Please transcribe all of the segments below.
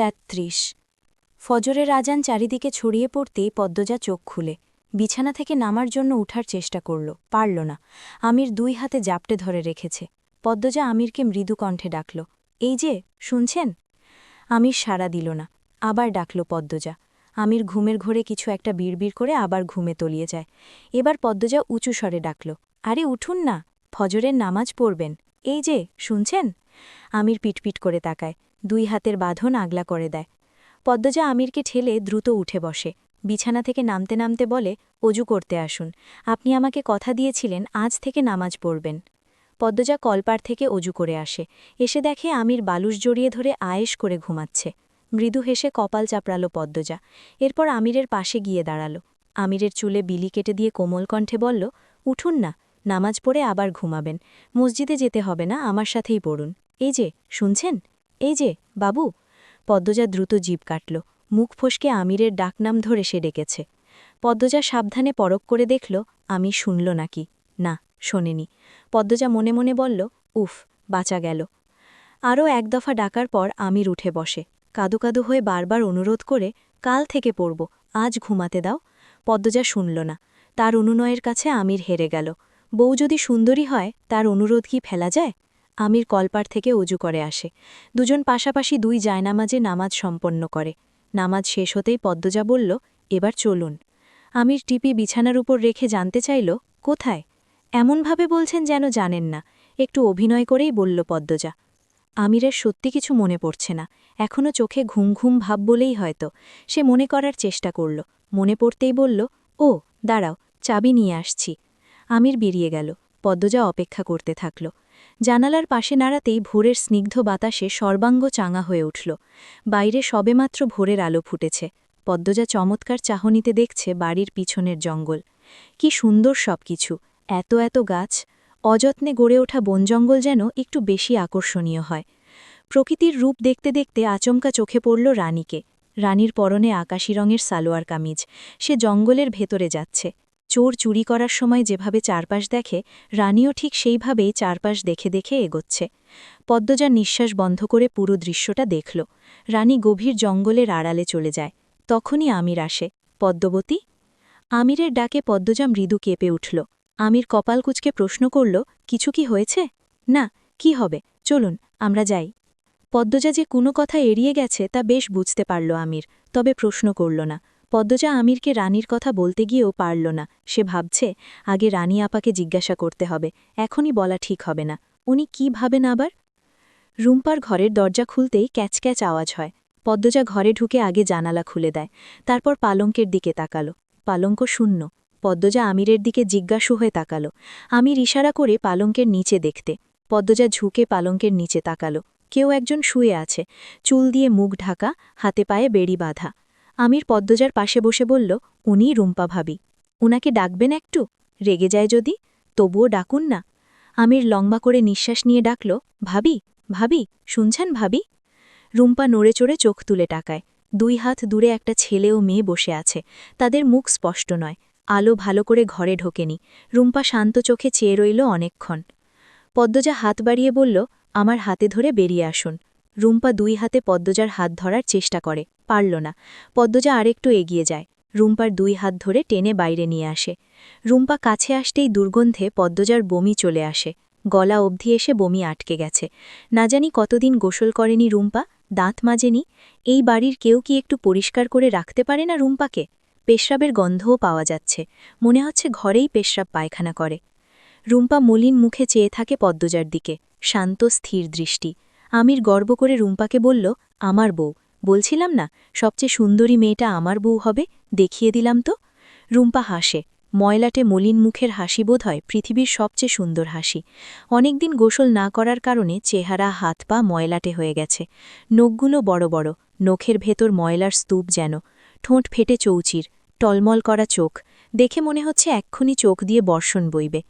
33 ফজরের আজান চারিদিকে ছড়িয়ে পড়তেই পদ্মজা চোখ খুলে বিছানা থেকে নামার জন্য উঠার চেষ্টা করল, পারল না। আমির দুই হাতে জাপটে ধরে রেখেছে। পদ্মজা আমিরকে মৃদু কণ্ঠে ডাকল, এই যে, শুনছেন? আমির সাড়া দিল না। আবার ডাকল পদ্মজা। আমির ঘুমের ঘোরে কিছু একটা বিড়বিড় করে আবার ঘুমে তলিয়ে যায়। এবার পদ্মজা উঁচু স্বরে ডাকল, আরে উঠুন না, ফজরের নামাজ পড়বেন। এই যে, শুনছেন? আমির পিটপিট করে তাকায়, দুই হাতের বাঁধন আগলা করে দেয়। পদ্মজা আমিরকে ঠেলে দ্রুত উঠে বসে। বিছানা থেকে নামতে নামতে বলে, অজু করতে আসুন, আপনি আমাকে কথা দিয়েছিলেন আজ থেকে নামাজ পড়বেন। পদ্মজা কলপাড় থেকে অজু করে আসে। এসে দেখে আমির বালুস জড়িয়ে ধরে আয়েশ করে ঘুমাচ্ছে। মৃদু হেসে কপাল চাপড়াল পদ্মজা। এরপর আমিরের পাশে গিয়ে দাঁড়াল। আমিরের চুলে বিলি কেটে দিয়ে কোমল কণ্ঠে বলল, উঠুন না, নামাজ পড়ে আবার ঘুমাবেন। মসজিদে যেতে হবে না, আমার সাথেই পড়ুন। এই যে, শুনছেন? এই যে, বাবু। পদ্মজা দ্রুত জিভ কাটল। মুখ ফসকে আমিরের ডাকনাম ধরে সে ডেকেছে। পদ্মজা সাবধানে পরখ করে দেখল, আমি শুনল নাকি। না, শোনেনি। পদ্মজা মনে মনে বলল, উফ, বাঁচা গেল। আরও এক দফা ডাকার পর আমির উঠে বসে। কাদু কাদু হয়ে বারবার অনুরোধ করে, কাল থেকে পড়ব, আজ ঘুমাতে দাও। পদ্মজা শুনল না। তার অনুনয়ের কাছে আমির হেরে গেল। বউ যদি সুন্দরী হয়, তার অনুরোধ কি ফেলা যায়? আমির কলপাড় থেকে অজু করে আসে। দুজন পাশাপাশি দুই জায়নামাজে নামাজ সম্পন্ন করে। নামাজ শেষ হতেই পদ্মজা বলল, এবার চলুন। আমির টিপি বিছানার উপর রেখে জানতে চাইল, কোথায়? এমনভাবে বলছেন যেন জানেন না। একটু অভিনয় করেই বলল পদ্মজা। আমিরের সত্যি কিছু মনে পড়ছে না। এখনও চোখে ঘুম ঘুম ভাব বলেই হয়তো। সে মনে করার চেষ্টা করল। মনে পড়তেই বলল, ও, দাঁড়াও, চাবি নিয়ে আসছি। আমির বেরিয়ে গেল। পদ্মজা অপেক্ষা করতে থাকল। জানালার পাশে নাড়াতেই ভোরের স্নিগ্ধ বাতাসে সর্বাঙ্গ চাঙা হয়ে উঠল। বাইরে সবেমাত্র ভোরের আলো ফুটেছে। পদ্মজা চমৎকার চাহনিতে দেখছে বাড়ির পিছনের জঙ্গল। কি সুন্দর সবকিছু, এত এত গাছ। অযত্নে গড়ে ওঠা বনজঙ্গল যেন একটু বেশি আকর্ষণীয় হয়। প্রকৃতির রূপ দেখতে দেখতে আচমকা চোখে পড়ল রানীকে। রানীর পরনে আকাশি রঙের সালোয়ার কামিজ। সে জঙ্গলের ভেতরে যাচ্ছে। চোর চুরি করার সময় যেভাবে চারপাশ দেখে, রানীও ঠিক সেইভাবেই চারপাশ দেখে দেখে এগোচ্ছে। পদ্মজার নিঃশ্বাস বন্ধ করে পুরো দৃশ্যটা দেখল। রানী গভীর জঙ্গলের আড়ালে চলে যায়। তখনই আমির আসে। পদ্মবতী? আমিরের ডাকে পদ্মজা মৃদু কেঁপে উঠল। আমির কপাল কুঁচকে প্রশ্ন করল, কিছু কি হয়েছে? না, কি হবে, চলুন, আমরা যাই। পদ্মজা যে কোনো কথা এড়িয়ে গেছে তা বেশ বুঝতে পারল আমির, তবে প্রশ্ন করল না। পদ্মজা আমিরকে রানীর কথা বলতে গিয়েও পারল না। সে ভাবছে, আগে রানী আপাকে জিজ্ঞাসা করতে হবে, এখনই বলা ঠিক হবে না। উনি কি ভাবেন আবার? রুম্পার ঘরের দরজা খুলতেই ক্যাচক্যাচ আওয়াজ হয়। পদ্মজা ঘরে ঢুকে আগে জানালা খুলে দেয়। তারপর পালঙ্কের দিকে তাকাল। পালঙ্ক শূন্য। পদ্মজা আমিরের দিকে জিজ্ঞাসু হয়ে তাকাল। আমির ইশারা করে পালঙ্কের নিচে দেখতে। পদ্মজা ঝুঁকে পালঙ্কের নিচে তাকাল। কেউ একজন শুয়ে আছে, চুল দিয়ে মুখ ঢাকা, হাতে পায়ে বেড়ি বাঁধা। আমির পদ্মজার পাশে বসে বলল, উনিই রুম্পা ভাবি। উনাকে ডাকবেন একটু? রেগে যায় যদি? তবুও ডাকুন না। আমির লম্বা করে নিঃশ্বাস নিয়ে ডাকল, ভাবি, ভাবি, শুনছেন ভাবি? রুম্পা নড়ে চড়ে চোখ তুলে টাকায়। দুই হাত দূরে একটা ছেলে ও মেয়ে বসে আছে। তাদের মুখ স্পষ্ট নয়। আলো ভালো করে ঘরে ঢোকেনি। রুম্পা শান্ত চোখে চেয়ে রইল অনেকক্ষণ। পদ্মজা হাত বাড়িয়ে বলল, আমার হাতে ধরে বেরিয়ে আসুন। রুম্পা দুই হাতে পদ্মজার হাত ধরার চেষ্টা করে, পারল না। পদ্মজা আরেকটু এগিয়ে যায়। রুম্পার দুই হাত ধরে টেনে বাইরে নিয়ে আসে। রুম্পা কাছে আসতেই দুর্গন্ধে পদ্মজার বমি চলে আসে। গলা অবধি এসে বমি আটকে গেছে। না জানি কতদিন গোসল করেনি রুম্পা, দাঁত মাজেনি। এই বাড়ির কেউ কি একটু পরিষ্কার করে রাখতে পারে না রুম্পাকে? পেশরাবের গন্ধও পাওয়া যাচ্ছে। মনে হচ্ছে ঘরেই পেশরাব পায়খানা করে। রুম্পা মলিন মুখে চেয়ে থাকে পদ্মজার দিকে, শান্ত স্থির দৃষ্টি। আমির গর্ব করে রুম্পাকে বলল, আমার বউ, বলছিলাম না সবচেয়ে সুন্দরী মেয়েটা আমার বউ হবে, দেখিয়ে দিলাম তো। রুম্পা হাসে। ময়লাটে মলিন মুখের হাসি বোধ হয় পৃথিবীর সবচেয়ে সুন্দর হাসি। অনেকদিন গোসল না করার কারণে চেহারা হাত পা ময়লাটে হয়ে গেছে। নখগুলো বড় বড়, নখের ভেতর ময়লার স্তূপ যেন। ঠোঁট ফেটে চৌচির, টলমল করা চোখ। দেখে মনে হচ্ছে এক্ষুনি চোখ দিয়ে বর্ষণ বইবে।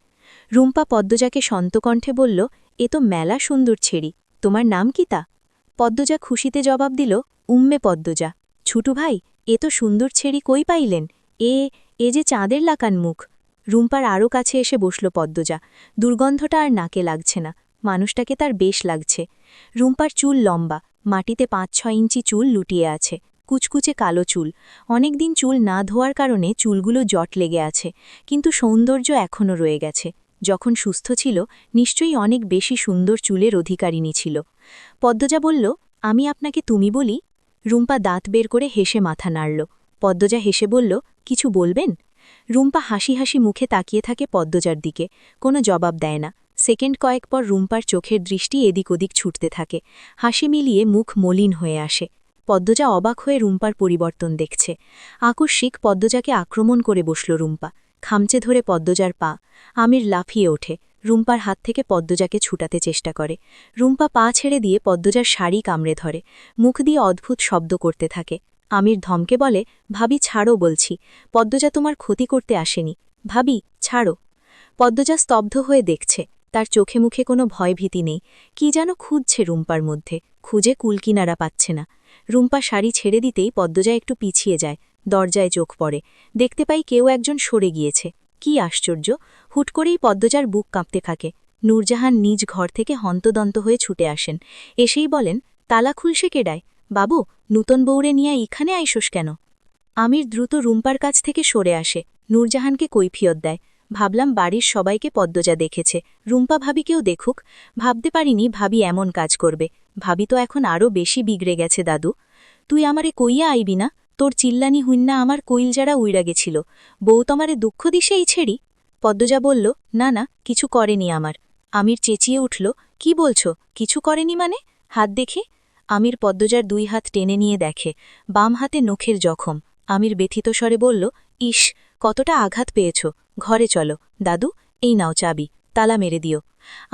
রুম্পা পদ্মজাকে সন্তকণ্ঠে বলল, এ তো মেলা সুন্দর ছেড়ি, তোমার নাম কি তা? পদ্মজা খুশিতে জবাব দিল, উম্মে পদ্মজা। ছুটু ভাই, এ তো সুন্দর ছেড়ি কই পাইলেন? এ যে চাঁদের লাকান মুখ। রুম্পার আরও কাছে এসে বসল পদ্মজা। দুর্গন্ধটা আর নাকে লাগছে না, মানুষটাকে তার বেশ লাগছে। রুম্পার চুল লম্বা, মাটিতে ৫-৬ ইঞ্চি চুল লুটিয়ে আছে, কুচকুচে কালো চুল। অনেকদিন চুল না ধোয়ার কারণে চুলগুলো জট লেগে আছে, কিন্তু সৌন্দর্য এখনও রয়ে গেছে। যখন সুস্থ ছিল নিশ্চয়ই অনেক বেশি সুন্দর চুলের অধিকারিণী ছিল। পদ্মজা বলল, আমি আপনাকে তুমি বলি? রুম্পা দাঁত বের করে হেসে মাথা নাড়ল। পদ্মজা হেসে বলল, কিছু বলবেন? রুম্পা হাসি হাসি মুখে তাকিয়ে থাকে পদ্মজার দিকে, কোনো জবাব দেয় না। সেকেন্ড কয়েক পর রুম্পার চোখের দৃষ্টি এদিক ওদিক ছুটতে থাকে, হাসি মিলিয়ে মুখ মলিন হয়ে আসে। পদ্মজা অবাক হয়ে রুম্পার পরিবর্তন দেখছে। আকস্মিক পদ্মজাকে আক্রমণ করে বসল রুম্পা, খামচে ধরে পদ্মজার পা। আমির লাফিয়ে ওঠে, রুম্পার হাত থেকে পদ্মজাকে ছুটাতে চেষ্টা করে। রুম্পা পা ছেড়ে দিয়ে পদ্মজার শাড়ি কামড়ে ধরে, মুখ দিয়ে অদ্ভুত শব্দ করতে থাকে। আমির ধমকে বলে, ভাবি ছাড়ো বলছি, পদ্মজা তোমার ক্ষতি করতে আসেনি, ভাবি ছাড়ো। পদ্মজা স্তব্ধ হয়ে দেখছে, তার চোখে মুখে কোনো ভয়ভীতি নেই। কি যেন খুঁজছে রুম্পার মধ্যে, খুঁজে কুলকিনারা পাচ্ছে না। রুম্পা শাড়ি ছেড়ে দিতেই পদ্মজা একটু পিছিয়ে যায়, দরজায় চোখ পড়ে, দেখতে পাই কেউ একজন সরে গিয়েছে। কি আশ্চর্য, হুট করেই পদ্মজার বুক কাঁপতে থাকে। নূরজাহান নিজ ঘর থেকে হন্তদন্ত হয়ে ছুটে আসেন, এসেই বলেন, তালা খুলছে কেডায়? বাবু, নূতন বউরে নিয়ে ইখানে আইসোস কেন? আমির দ্রুত রুম্পার কাছ থেকে সরে আসে, নূরজাহানকে কৈফিয়ত দেয়। ভাবলাম বাড়ির সবাইকে পদ্মজা দেখেছে, রুম্পা ভাবিকেও দেখুক। ভাবতে পারিনি ভাবি এমন কাজ করবে। ভাবি তো এখন আরও বেশি বিগড়ে গেছে। দাদু, তুই আমারে কইয়া আইবি না? তোর চিল্লানি হুইন্না আমার কইল যারা উইরা গেছিল। বউ তোমারে দুঃখ দিছে এই ছেড়ি? পদ্মজা বলল, না না, কিছু করেনি আমার। আমির চেঁচিয়ে উঠল, কি বলছো কিছু করেনি মানে? হাত দেখে। আমির পদ্মজার 2 হাত টেনে নিয়ে দেখে, বাম হাতে নখের জখম। আমির ব্যথিত স্বরে বলল, ইস, কতটা আঘাত পেয়েছ। ঘরে চলো। দাদু, এই নাও চাবি, তালা মেরে দিও।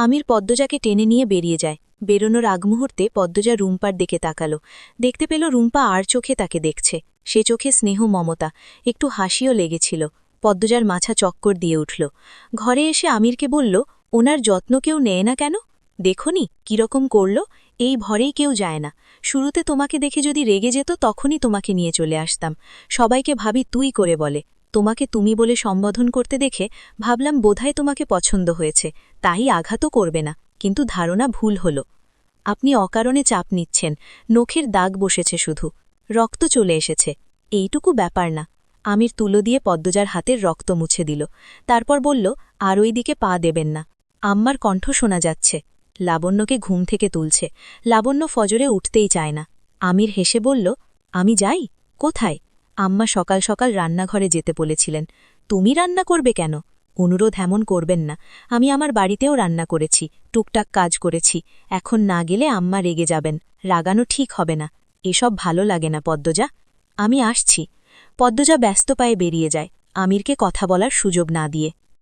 আমির পদ্মজাকে টেনে নিয়ে বেরিয়ে যায়। বেরোনোর আগ মুহূর্তে পদ্মজা রুম্পার দিকে তাকালো, দেখতে পেল রুম্পা আর চোখে তাকে দেখছে। সে চোখে স্নেহ মমতা, একটু হাসিও লেগেছিল। পদ্মজার মাথা চক্কর দিয়ে উঠল। ঘরে এসে আমিরকে বলল, ওনার যত্ন কেউ নেয় না কেন? দেখনি কিরকম করল? এই ভরেই কেউ যায় না। শুরুতে তোমাকে দেখে যদি রেগে যেত তখনই তোমাকে নিয়ে চলে আসতাম। সবাইকে ভাবি তুই করে বলে, তোমাকে তুমি বলে সম্বোধন করতে দেখে ভাবলাম বোধহয় তোমাকে পছন্দ হয়েছে, তাই আঘাতও করবে না, কিন্তু ধারণা ভুল হল। আপনি অকারণে চাপ নিচ্ছেন, নখের দাগ বসেছে শুধু, রক্ত চলে এসেছে, এইটুকু ব্যাপার না। আমির তুলো দিয়ে পদ্মজার হাতের রক্ত মুছে দিল, তারপর বলল, আর ওই দিকে পা দেবেন না। আম্মার কণ্ঠ শোনা যাচ্ছে, লাবণ্যকে ঘুম থেকে তুলছে। লাবণ্য ফজরে উঠতেই চায় না। আমির হেসে বলল, আমি যাই? কোথায়? আম্মা সকাল সকাল রান্নাঘরে যেতে বলেছিলেন। তুমি রান্না করবে কেন? অনুরোধ এমন করবেন না, আমি আমার বাড়িতেও রান্না করেছি, টুকটাক কাজ করেছি, এখন না গেলে আম্মা রেগে যাবেন, রাগানো ঠিক হবে না। এসব ভালো লাগে না পদ্মজা, আমি আসছি। পদ্মজা ব্যস্ত পায়ে বেরিয়ে যায়, আমিরকে কথা বলার সুযোগ না দিয়ে।